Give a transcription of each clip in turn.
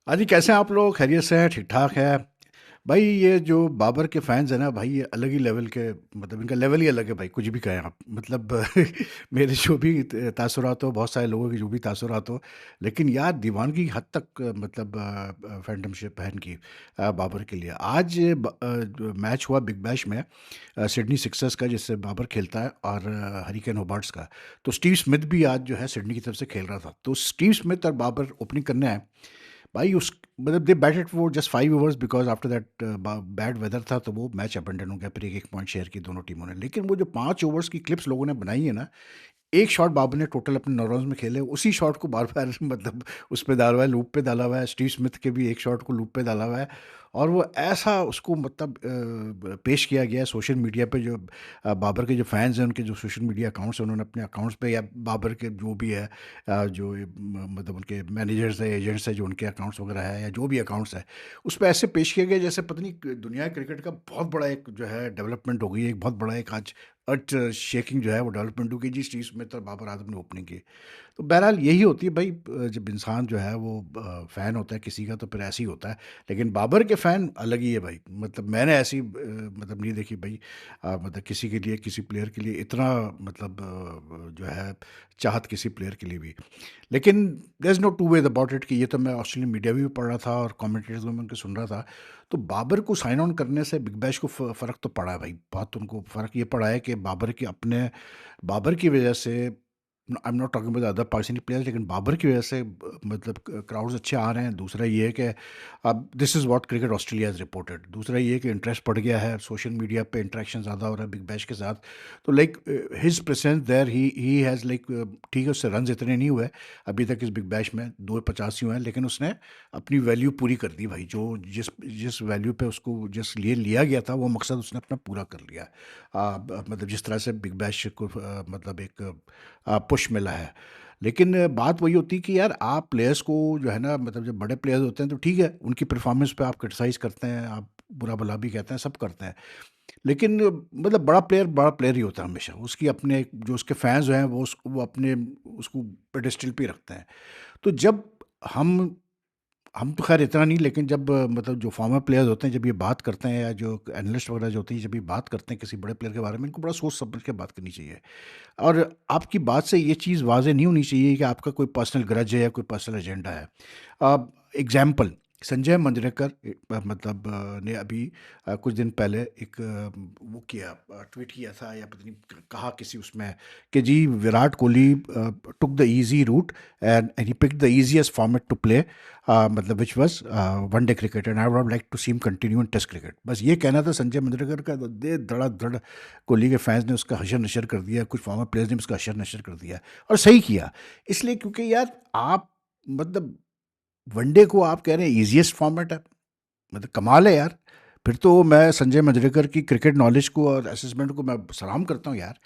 हाँ जी, कैसे हैं आप लोग? खैरियत से हैं? ठीक-ठाक है? भाई ये जो बाबर के फैन्स हैं ना भाई, ये अलग ही लेवल के, मतलब इनका लेवल ही अलग है भाई, कुछ भी कहें आप। मतलब मेरे जो भी तासुरात हो, बहुत सारे लोगों के जो भी तासुरात हो, लेकिन यार दीवानगी हद तक मतलब फैंडमशिप है इनकी बाबर के लिए। आज जो मैच हुआ बिग बैश में, सिडनी सिक्सर्स का जिससे बाबर खेलता है, और हरिकेन होबार्ट्स का। तो स्टीव स्मिथ भी आज जो है सिडनी की तरफ से खेल रहा था। तो स्टीव स्मिथ और बाबर ओपनिंग करने आए। भाई उस मतलब they batted for just 5 overs, because after that bad weather था, तो वो मैच अबैंडन हो गया। फिर 1-1 पॉइंट शेयर की दोनों टीमों ने। लेकिन वो जो 5 ओवर्स की क्लिप्स लोगों ने बनाई है ना, एक शॉट बाबर ने टोटल अपने 9 रन्स में खेले, उसी शॉट को बार-बार मतलब उस पे डाला हुआ है, लूप पे डाला हुआ है। स्टीव स्मिथ के भी एक शॉट को लूप पे डाला हुआ है, और वो ऐसा उसको मतलब पेश किया गया है सोशल मीडिया पे। जो बाबर के जो फैन्स हैं, उनके जो सोशल मीडिया अकाउंट्स हैं, उन्होंने अपने अकाउंट्स पे, या बाबर के जो भी है जो ये मतलब उनके मैनेजर्स हैं, एजेंट्स हैं, जो उनके अकाउंट्स वगैरह है, या जो भी अकाउंट्स है, उस पे ऐसे पेश किया गया जैसे पता नहीं दुनिया क्रिकेट का बहुत बड़ा एक जो है डेवलपमेंट हो गई है। एक बहुत बड़ा एक आज अर्थ शेकिंग जो है वो डेवलपमेंट हो गई जी, स्टीव स्मिथ और बाबर आजम ने ओपनिंग की। तो बहरहाल यही होती है भाई, जब इंसान जो है वो फ़ैन होता है किसी का, तो फिर ऐसे ही होता है। लेकिन बाबर के फ़ैन अलग ही है भाई। मतलब मैंने ऐसी मतलब नहीं देखी भाई, मतलब किसी के लिए, किसी प्लेयर के लिए इतना मतलब जो है चाहत किसी प्लेयर के लिए भी। लेकिन there is no two way about it, कि ये तो मैं ऑस्ट्रेलियन मीडिया भी पढ़ रहा था और कमेंटेटर्स में उनके सुन रहा था। तो बाबर को साइन ऑन करने से बिग बैश को फ़र्क तो पड़ा है भाई। बहुत उनको फ़र्क ये पड़ा है कि बाबर की वजह से, I am not talking about other Pakistani players, लेकिन बाबर की वजह से मतलब क्राउड्स अच्छे आ रहे हैं। दूसरा ये है कि अब this is what cricket Australia has reported. दूसरा ये है कि इंटरेस्ट बढ़ गया है, सोशल मीडिया पे इंटरेक्शन ज़्यादा हो रहा है बिग बैश के साथ। तो like his presence there, he has like, ठीक है उससे रन्स इतने नहीं हुए अभी तक इस बिग बैश में, 285 हुए हैं, लेकिन उसने अपनी वैल्यू पूरी कर दी भाई। जो जिस जिस वैल्यू पे उसको जिस लिए लिया गया था, वो मकसद उसने अपना पूरा कर लिया। मतलब जिस तरह से बिग बैश को मतलब एक पुश मिला है। लेकिन बात वही होती है कि यार आप प्लेयर्स को जो है ना, मतलब जब बड़े प्लेयर्स होते हैं तो ठीक है, उनकी परफॉर्मेंस पे आप क्रिटिसाइज़ करते हैं, आप बुरा भला भी कहते हैं, सब करते हैं। लेकिन मतलब बड़ा प्लेयर ही होता है हमेशा। उसकी अपने जो उसके फैन्स हैं, वो अपने उसको पेडेस्टल पे ही रखते हैं। तो जब हम हम तो ख़ैर इतना नहीं, लेकिन जब मतलब जो फॉर्मर प्लेयर्स होते हैं, जब ये बात करते हैं, या जो एनालिस्ट वगैरह जो होते हैं, जब ये बात करते हैं किसी बड़े प्लेयर के बारे में, इनको बड़ा सोच समझ के बात करनी चाहिए। और आपकी बात से ये चीज़ वाज़ेह नहीं होनी चाहिए कि आपका कोई पर्सनल ग्रज है या कोई पर्सनल एजेंडा है। एग्ज़ाम्पल, संजय मंजरेकर मतलब ने अभी कुछ दिन पहले एक वो किया, ट्वीट किया था, या पता नहीं कहा किसी उसमें, कि जी Virat Kohli took the easy route and he picked the easiest format to play, मतलब which was one day cricket, and I would like to see him continue in test cricket. बस ये कहना था संजय मंजरेकर का, तो दे धड़ाधड़ कोहली के फैंस ने उसका हशर-नशर कर दिया, कुछ फॉर्मर प्लेयर्स ने उसका हशर-नशर कर दिया, और सही किया। इसलिए क्योंकि यार आप मतलब वनडे को आप कह रहे हैं ईज़ीएस्ट फॉर्मेट है, मतलब कमाल है यार। फिर तो मैं संजय मंजरेकर की क्रिकेट नॉलेज को और असेसमेंट को मैं सलाम करता हूँ यार।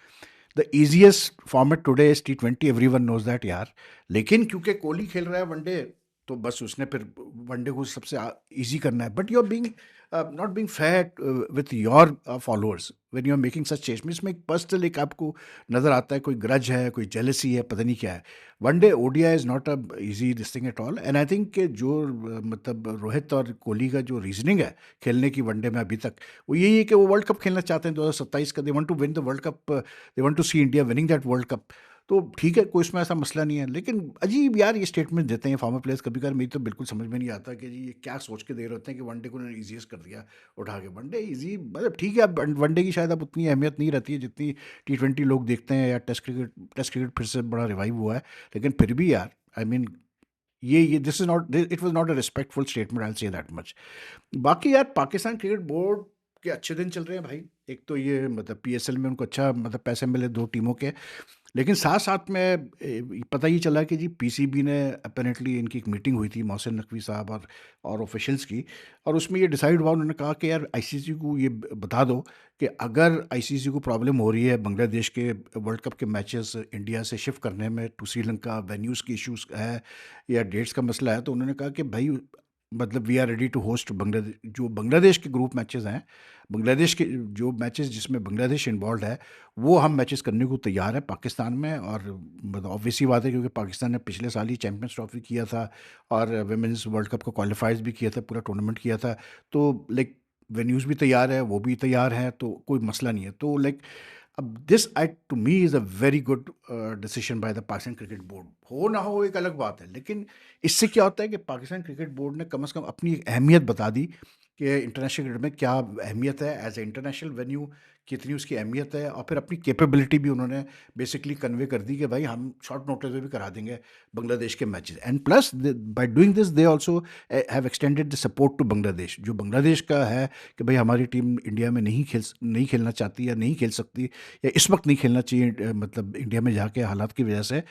The easiest format today is टी20, एवरीवन नोज़ दैट यार। लेकिन क्योंकि कोहली खेल रहा है वनडे, तो बस उसने फिर वनडे को सबसे ईज़ी करना है। But you are being not being fair with your followers when you are making such statements. इसमें एक पर्सनल एक आपको नज़र आता है, कोई ग्रज है, कोई जेलसी है, पता नहीं क्या है। One day ODI is not a easy this thing at all, and I think कि जो मतलब रोहित और कोहली का जो रीज़निंग है खेलने की वनडे में अभी तक, वो यही है कि वो वर्ल्ड कप खेलना चाहते हैं 2027 का। They want to win the world cup, they want to see India winning that world cup. तो ठीक है, कोई इसमें ऐसा मसला नहीं है। लेकिन अजीब यार ये स्टेटमेंट देते हैं फॉर्मर प्लेयर्स, कभी कभार मेरी तो बिल्कुल समझ में नहीं आता कि जी ये क्या सोच के दे रहे होते हैं कि वनडे को उन्होंने ईजीएस्ट कर दिया उठा के। वनडे ईजी मतलब ठीक है, अब वनडे की शायद अब उतनी अहमियत नहीं रहती है जितनी टी20 लोग देखते हैं, या टेस्ट क्रिकेट फिर से बड़ा रिवाइव हुआ है। लेकिन फिर भी यार, आई मीन ये this is not, it was not a respectful statement, I say that much. बाकी यार पाकिस्तान क्रिकेट बोर्ड के अच्छे दिन चल रहे हैं भाई। एक तो ये मतलब पीएसएल में उनको अच्छा मतलब पैसे मिले दो टीमों के। लेकिन साथ-साथ में पता ये चला कि जी पीसीबी ने अपैरेंटली, इनकी एक मीटिंग हुई थी मोहसिन नकवी साहब और ऑफिशियल्स की, और उसमें ये डिसाइड हुआ, उन्होंने कहा कि यार आईसीसी को ये बता दो कि अगर आईसीसी को प्रॉब्लम हो रही है बांग्लादेश के वर्ल्ड कप के मैचेस इंडिया से शिफ्ट करने में टू श्रीलंका, वेन्यूज़ की इश्यूज़ है, या डेट्स का मसला है, तो उन्होंने कहा कि भाई मतलब we are ready to host Bangladesh. जो बांग्लादेश के ग्रुप मैचेस हैं, बांग्लादेश के जो मैचेस जिसमें बांग्लादेश इन्वॉल्व है, वो हम मैचेस करने को तैयार है पाकिस्तान में। और मतलब ऑब्वियसली बात है, क्योंकि पाकिस्तान ने पिछले साल ही चैंपियंस ट्रॉफी किया था और वुमेन्स वर्ल्ड कप का क्वालिफाइज भी किया था, पूरा टूर्नामेंट किया था। तो लाइक वेन्यूज़ भी तैयार है, वो भी तैयार हैं, तो कोई मसला नहीं है। तो लाइक अब this I to me is a very good decision by the Pakistan cricket board. हो ना हो एक अलग बात है, लेकिन इससे क्या होता है कि पाकिस्तान क्रिकेट बोर्ड ने कम से कम अपनी एक अहमियत बता दी कि इंटरनेशनल क्रिकेट में क्या अहमियत है, एज ए इंटरनेशनल वेन्यू कितनी उसकी अहमियत है। और फिर अपनी कैपेबिलिटी भी उन्होंने बेसिकली कन्वे कर दी कि भाई हम शॉर्ट नोटिस में भी करा देंगे बांग्लादेश के matches. And plus by doing this they also have extended the support to Bangladesh. जो बांग्लादेश का है कि भाई हमारी टीम इंडिया में नहीं खेलना चाहती या नहीं खेल सकती, या इस वक्त नहीं खेलना चाहिए, मतलब इंडिया में जाके हालात की वजह से,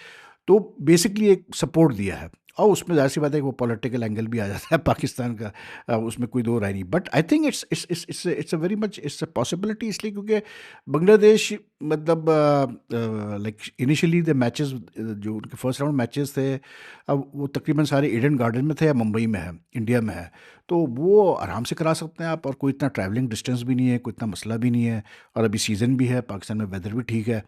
तो बेसिकली एक सपोर्ट दिया है। और उसमें ज़ाहिर सी बात है कि वो पॉलिटिकल एंगल भी आ जाता है पाकिस्तान का, उसमें कोई दो राय नहीं। But I think it's a very much it's a possibility, इसलिए क्योंकि बांग्लादेश मतलब लाइक इनिशियली द मैचेस जो उनके फर्स्ट राउंड मैचेस थे, अब वो तकरीबन सारे ईडन गार्डन में थे या मुंबई में है, इंडिया में है। तो वो आराम से करा सकते हैं आप, और कोई इतना ट्रैवलिंग डिस्टेंस भी नहीं है, कोई इतना मसला भी नहीं है, और अभी सीज़न भी है, पाकिस्तान में वेदर भी ठीक है।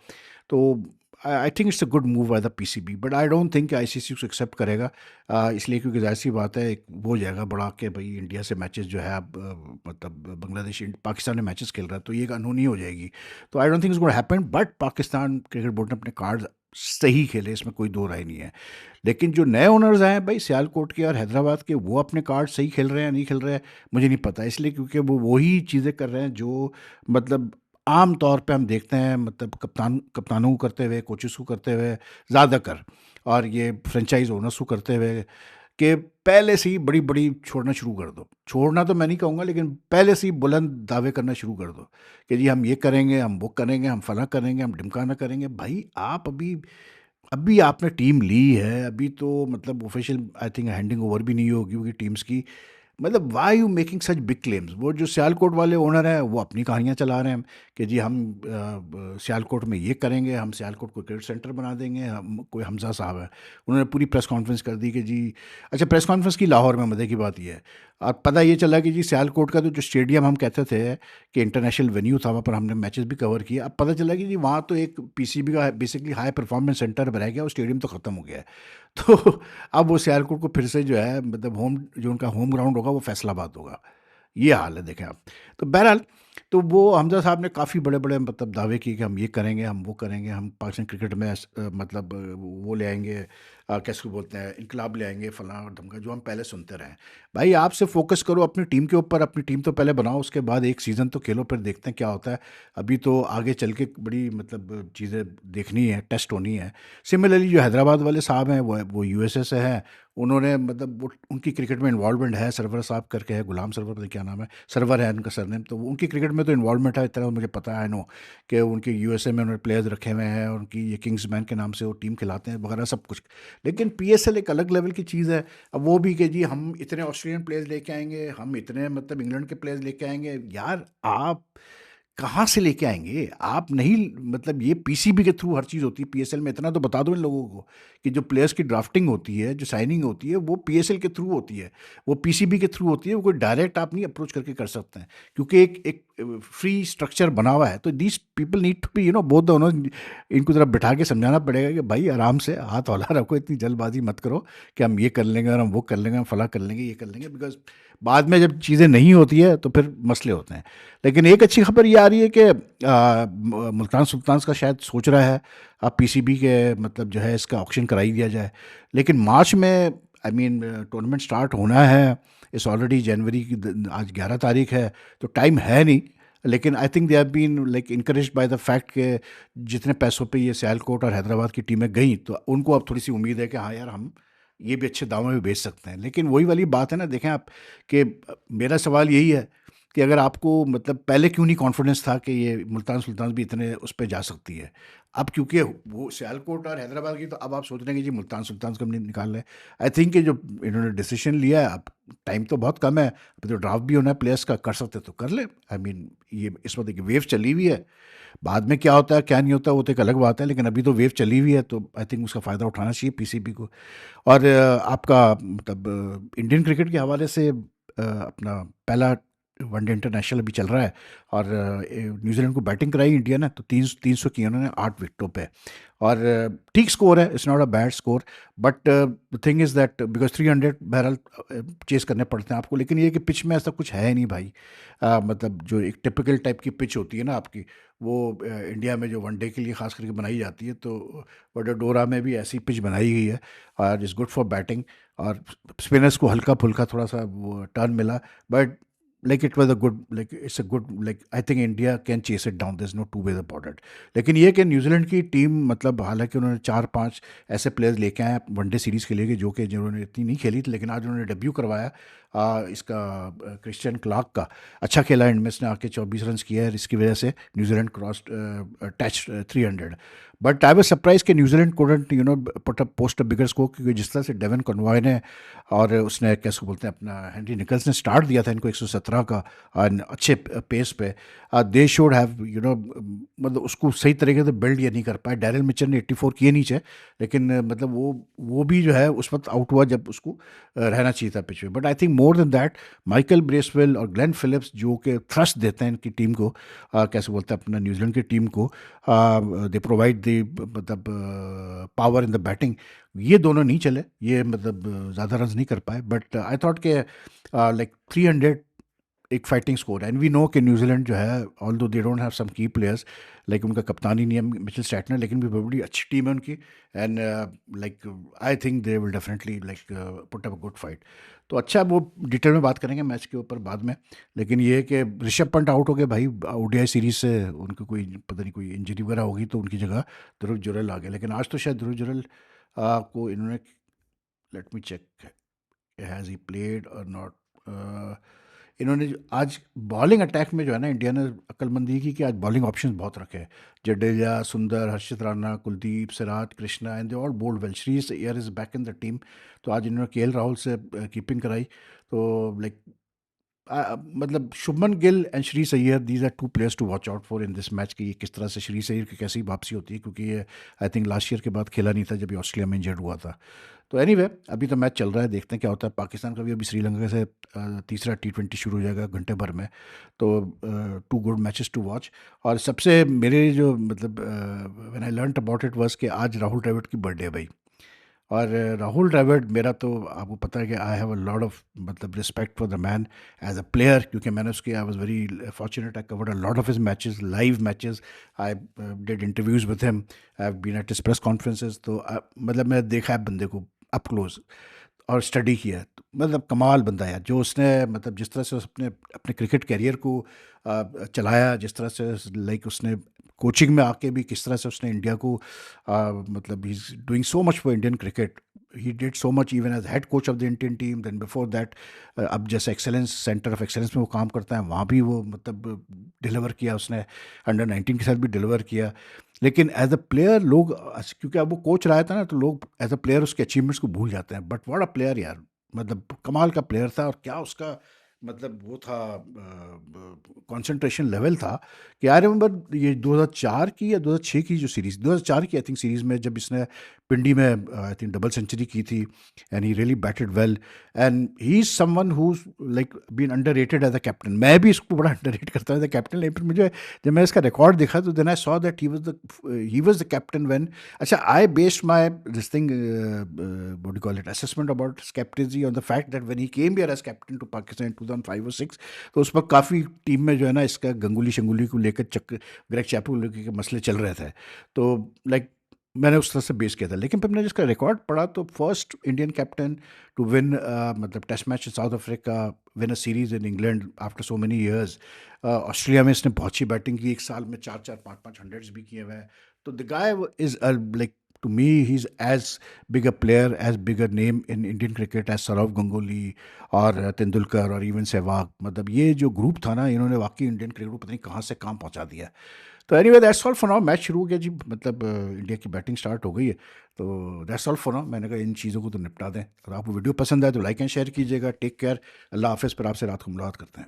तो I think it's a good move by the PCB, but I don't think ICC उसे एक्सेप्ट करेगा। इसलिए क्योंकि जाहिर सी बात है, एक वो हो जाएगा बड़ा के भाई इंडिया से मैचेस जो है अब मतलब बांग्लादेश पाकिस्तान में मैचेस खेल रहा है, तो ये एक अनहोनी हो जाएगी। तो I don't think it's gonna happen, but Pakistan cricket board ने अपने कार्ड सही खेले, इसमें कोई दो राय नहीं है। लेकिन जो नए ओनर्स हैं भाई सियालकोट के और हैदराबाद के, वो अपने कार्ड सही खेल रहे हैं नहीं खेल रहे हैं, मुझे नहीं पता। इसलिए क्योंकि वो वही चीज़ें कर रहे हैं जो मतलब आम तौर पे हम देखते हैं, मतलब कप्तानों को करते हुए, कोचेस को करते हुए ज़्यादातर, और ये फ्रेंचाइज ओनर्स को करते हुए, कि पहले से ही बड़ी बड़ी छोड़ना शुरू कर दो। छोड़ना तो मैं नहीं कहूँगा, लेकिन पहले से ही बुलंद दावे करना शुरू कर दो कि जी हम ये करेंगे, हम वो करेंगे, हम फला करेंगे, हम ढिमकाना करेंगे। भाई आप अभी अभी आपने टीम ली है, अभी तो मतलब official I think handing over भी नहीं होगी होगी टीम्स की। मतलब why you making such big claims. वो जो सियालकोट वाले ओनर हैं, वो अपनी कहानियाँ चला रहे हैं कि जी हम सियालकोट में ये करेंगे, हम सियालकोट को क्रिकेट सेंटर बना देंगे। हम कोई हमजा साहब है, उन्होंने पूरी प्रेस कॉन्फ्रेंस कर दी कि जी, अच्छा प्रेस कॉन्फ्रेंस की लाहौर में, मज़े की बात ये है। और पता ये चला कि जी सियालकोट का तो जो स्टेडियम हम कहते थे कि इंटरनेशनल वेन्यू था, वहाँ पर हमने मैचेस भी कवर किए, अब पता चला कि जी वहाँ तो एक पीसीबी का बेसिकली हाई परफॉर्मेंस सेंटर रह गया, वो स्टेडियम तो ख़त्म हो गया है। तो अब वो सियालकोट को फिर से जो है, मतलब होम जो उनका होम ग्राउंड होगा वो फैसलाबाद होगा। ये हाल है, देखें आप। तो बहरहाल, तो वो हमजा साहब ने काफ़ी बड़े बड़े मतलब दावे किए कि हम ये करेंगे, हम वो करेंगे, हम पाकिस्तान क्रिकेट में मतलब वो ले आएंगे, कैसे बोलते हैं, इनकलाब ले आएंगे, फलां और धमका, जो हम पहले सुनते रहे। भाई आपसे फोकस करो अपनी टीम के ऊपर, अपनी टीम तो पहले बनाओ, उसके बाद एक सीज़न तो खेलो, फिर देखते हैं क्या होता है। अभी तो आगे चल के बड़ी मतलब चीज़ें देखनी है, टेस्ट होनी है। सिमिलरली जो हैदराबाद वाले साहब हैं, वो यूएसए से हैं। उन्होंने मतलब वो उनकी क्रिकेट में इन्वॉल्वमेंट है, सरवर साहब करके है, गुलाम सरवर, पता नहीं क्या नाम है, सरवर है उनका सरनेम। तो उनकी क्रिकेट में तो इन्वॉल्वमेंट है, इतना मुझे पता है, नो, कि उनके यूएसए में उन्होंने प्लेयर्स रखे हुए हैं, उनकी ये किंग्समैन के नाम से वो टीम खिलाते हैं वगैरह सब कुछ। लेकिन पीएसएल एक अलग लेवल की चीज़ है। अब वो भी कि जी हम इतने ऑस्ट्रेलियन प्लेयर्स लेके आएंगे, हम इतने मतलब इंग्लैंड के प्लेयर्स लेके आएंगे। यार आप कहाँ से लेके आएंगे? आप नहीं, मतलब ये पीसीबी के थ्रू हर चीज़ होती है। पीएसएल में इतना तो बता दो इन लोगों को कि जो प्लेयर्स की ड्राफ्टिंग होती है, जो साइनिंग होती है, वो पीएसएल के थ्रू होती है, वो पीसीबी के थ्रू होती है। वो कोई डायरेक्ट आप नहीं अप्रोच करके कर सकते हैं, क्योंकि एक एक फ्री स्ट्रक्चर बना हुआ है। तो these people need to be both दोनों, इनको ज़रा बिठा के समझाना पड़ेगा कि भाई आराम से हाथ हौला रखो, इतनी जल्दबाजी मत करो कि हम ये कर लेंगे और हम वो कर लेंगे, हम फला कर लेंगे, ये कर लेंगे। बिकॉज बाद में जब चीज़ें नहीं होती है तो फिर मसले होते हैं। लेकिन एक अच्छी खबर ये आ रही है कि मुल्तान सुल्तान्स का शायद सोच रहा है अब पीसीबी के मतलब जो है इसका ऑक्शन करा ही दिया जाए। लेकिन मार्च में आई मीन टूर्नामेंट स्टार्ट होना है। इस ऑलरेडी जनवरी की आज 11 तारीख है, तो टाइम है नहीं। लेकिन I think they have been like encourage by the fact के जितने पैसों पे ये सियालकोट और हैदराबाद की टीमें गई, तो उनको अब थोड़ी सी उम्मीद है कि हाँ यार, हम ये भी अच्छे दामों में बेच सकते हैं। लेकिन वही वाली बात है ना, देखें आप, कि मेरा सवाल यही है कि अगर आपको मतलब पहले क्यों नहीं कॉन्फिडेंस था कि ये मुल्तान सुल्तान भी इतने उस पे जा सकती है। अब क्योंकि वो सियालकोट और हैदराबाद की, तो अब आप सोच रहे हैं कि जी मुल्तान सुल्तान को हम नहीं निकाल रहे। आई थिंक कि जो इन्होंने डिसीजन लिया है, अब टाइम तो बहुत कम है, अभी तो ड्राफ्ट भी होना है प्लेयर्स का, कर सकते तो कर ले। आई मीन ये इस वक्त एक वेव चली हुई है, बाद में क्या होता है क्या नहीं होता वो तो एक अलग बात है, लेकिन अभी तो वेव चली हुई है, तो आई थिंक उसका फ़ायदा उठाना चाहिए पीसीबी को। और आपका मतलब इंडियन क्रिकेट के हवाले से अपना पहला वनडे इंटरनेशनल अभी चल रहा है, और न्यूजीलैंड को बैटिंग कराई इंडिया ने, तो 300 की उन्होंने 8 विकेटों पे। और ठीक स्कोर है, it's not a bad score, but the thing is that because 300 बहरहाल चेस करने पड़ते हैं आपको, लेकिन ये कि पिच में ऐसा कुछ है नहीं भाई। मतलब जो एक टिपिकल टाइप की पिच होती है ना आपकी, वो इंडिया में जो वनडे के लिए खास करके बनाई जाती है, तो वडोदरा में भी ऐसी पिच बनाई गई है, और इज़ गुड फॉर बैटिंग। और स्पिनर्स को हल्का फुल्का थोड़ा सा वो टर्न मिला, but like it was a good, like it's a good, like I think India can chase it down, there's no two ways about it। लेकिन ये कि न्यूजीलैंड की टीम मतलब हालांकि उन्होंने 4-5 ऐसे प्लेयर्स लेके आए वनडे सीरीज़ के लिए कि जो कि जिन्होंने इतनी नहीं खेली थी, लेकिन आज उन्होंने डेब्यू करवाया इसका क्रिश्चियन क्लार्क का। अच्छा खेला एंड में, इसने आके 24 रन किया है, इसकी वजह से New Zealand cross touch 300। But I was surprise कि New Zealand couldn't put up post a bigger score, क्योंकि जिस तरह से डेवन कॉनवॉय ने और उसने कैसे बोलते हैं अपना हेनरी निकल्स ने स्टार्ट दिया था इनको 117 का अच्छे पेस पे, दे शुड हैव मतलब उसको सही तरीके से बिल्ड ये नहीं कर पाए। डैरिल मिचर ने 84 किए नीचे, लेकिन मतलब वो भी जो है उस वक्त आउट हुआ जब उसको रहना चाहिए था पिच पे। But I think more than that Michael Bracewell और ग्लेन फिलिप्स जो कि थ्रस्ट देते हैं इनकी टीम को, कैसे बोलते हैं अपना न्यूजीलैंड की टीम को, दे प्रोवाइड द मतलब पावर इन द बैटिंग। ये दोनों नहीं चले, ये मतलब ज़्यादा रन नहीं कर पाए, बट आई थॉट के लाइक 300 एक फाइटिंग स्कोर है। एंड वी नो कि न्यूजीलैंड जो है, ऑल दो दे डोंट हैव सम की प्लेयर्स, लाइक उनका कप्तान ही नहीं है मिचेल स्टैटनर, लेकिन भी बड़ी अच्छी टीम है उनकी। And like I think they will definitely like put up a good fight. तो अच्छा, वो डिटेल में बात करेंगे मैच के ऊपर बाद में, लेकिन ये है कि ऋषभ पंत आउट हो गए भाई ओडीआई सीरीज से, उनको कोई पता नहीं कोई इंजरी वगैरह होगी, तो उनकी जगह ध्रुव जुरल आ गए। लेकिन आज तो शायद ध्रुव जुरल को इन्होंने, let me check has he played और नॉट, इन्होंने आज बॉलिंग अटैक में जो है ना, इंडिया ने अक्लमंदी की कि आज बॉलिंग ऑप्शंस बहुत रखे हैं। Jadeja, Sundar, Harshit Rana, Kuldeep, Siraj, Krishna, and they all bowled well. Shreyas Iyer is back in the team, तो आज इन्होंने केएल राहुल से कीपिंग कराई। तो लाइक मतलब Shubman Gill and Shri Syed, these are two players to watch out for in this match, कि ये किस तरह से श्री सैयद की कैसी वापसी होती है, क्योंकि ये आई थिंक लास्ट ईयर के बाद खेला नहीं था जब ये ऑस्ट्रेलिया में इंजर्ड हुआ था। तो एनीवे अभी तो मैच चल रहा है, देखते हैं क्या होता है। पाकिस्तान का भी अभी श्रीलंका से तीसरा T20 शुरू हो जाएगा घंटे भर में, तो 2 गुड मैचेस टू वॉच। और सबसे मेरे जो मतलब when I learn about it was कि आज राहुल द्रविड़ की बर्थडे है भाई। और राहुल द्रविड़ मेरा तो आपको पता है कि I have a lot of मतलब respect for the man as a player, क्योंकि मैंने उसके I was very fortunate, I covered a lot of his matches, live matches, I did interviews with him, I have been at his press conferences. तो मतलब मैंने देखा है बंदे को अप क्लोज और स्टडी किया है। तो मतलब कमाल बंदा है यार, जो उसने मतलब जिस तरह से उसने अपने क्रिकेट कैरियर को चलाया, जिस तरह से लाइक उसने कोचिंग में आके भी किस तरह से उसने इंडिया को मतलब he is doing so much for Indian cricket. He did so much even as head coach of the Indian team, then before that अब जैसे एक्सेलेंस सेंटर ऑफ एक्सेलेंस में वो काम करता है, वहाँ भी वो मतलब डिलीवर किया उसने, अंडर 19 के साथ भी डिलीवर किया। लेकिन एज अ प्लेयर लोग क्योंकि अब वो कोच रहा था ना, तो लोग एज अ प्लेयर उसके अचीवमेंट्स को भूल जाते हैं, बट व्हाट अ प्लेयर यार, मतलब कमाल का प्लेयर था। और क्या उसका मतलब वो था, कंसंट्रेशन लेवल था, कि आई रिमेंबर ये 2004 की या 2006 की जो सीरीज, 2004 की आई थिंक सीरीज में जब इसने पिंडी में आई थिंक डबल सेंचुरी की थी, and he really batted well, and he is someone who like been underrated as a captain. मैं भी इसको बड़ा अंडररेट करता हूँ एज अ कैप्टन, लेकिन फिर मुझे जब मैं इसका रिकॉर्ड देखा तो then I saw that he was the captain when, अच्छा I based my this thing what do call it assessment about captaincy on the fact that when he came here as captain to Pakistan in 2005 और 6, तो उस वक्त काफ़ी team में जो है ना इसका गंगुली शंगुली को लेकर चक्कर, ग्रेग चैपल को लेकर के मसले चल रहे थे। तो लाइक मैंने उस तरह से बेस किया था, लेकिन फिर मैंने जिसका रिकॉर्ड पढ़ा तो first Indian captain to win मतलब test match in South Africa, win a series in England after so many years. Australia में इसने बहुत अच्छी बैटिंग की, एक साल में 4-4 5-5 हंड्रेड्स भी किए हुए हैं। तो the guy is like to me he is as big a player, as big a name in Indian cricket as Sourav Ganguly और तेंदुलकर और इवन सहवाग। मतलब ये जो ग्रुप था ना, इन्होंने वाकई इंडियन क्रिकेट को पता नहीं कहाँ से कहाँ पहुँचा दिया है। तो anyway that's all for now. Match शुरू हो गया जी, मतलब इंडिया की बैटिंग स्टार्ट हो गई है। तो दैट्स ऑल फॉर नाउ। मैंने कहा इन चीज़ों को तो निपटा दें। अगर आपको वीडियो पसंद आए तो लाइक एंड शेयर कीजिएगा। Take care. अल्लाह हाफ़िज़। पर आपसे रात को मुलाकात करते हैं।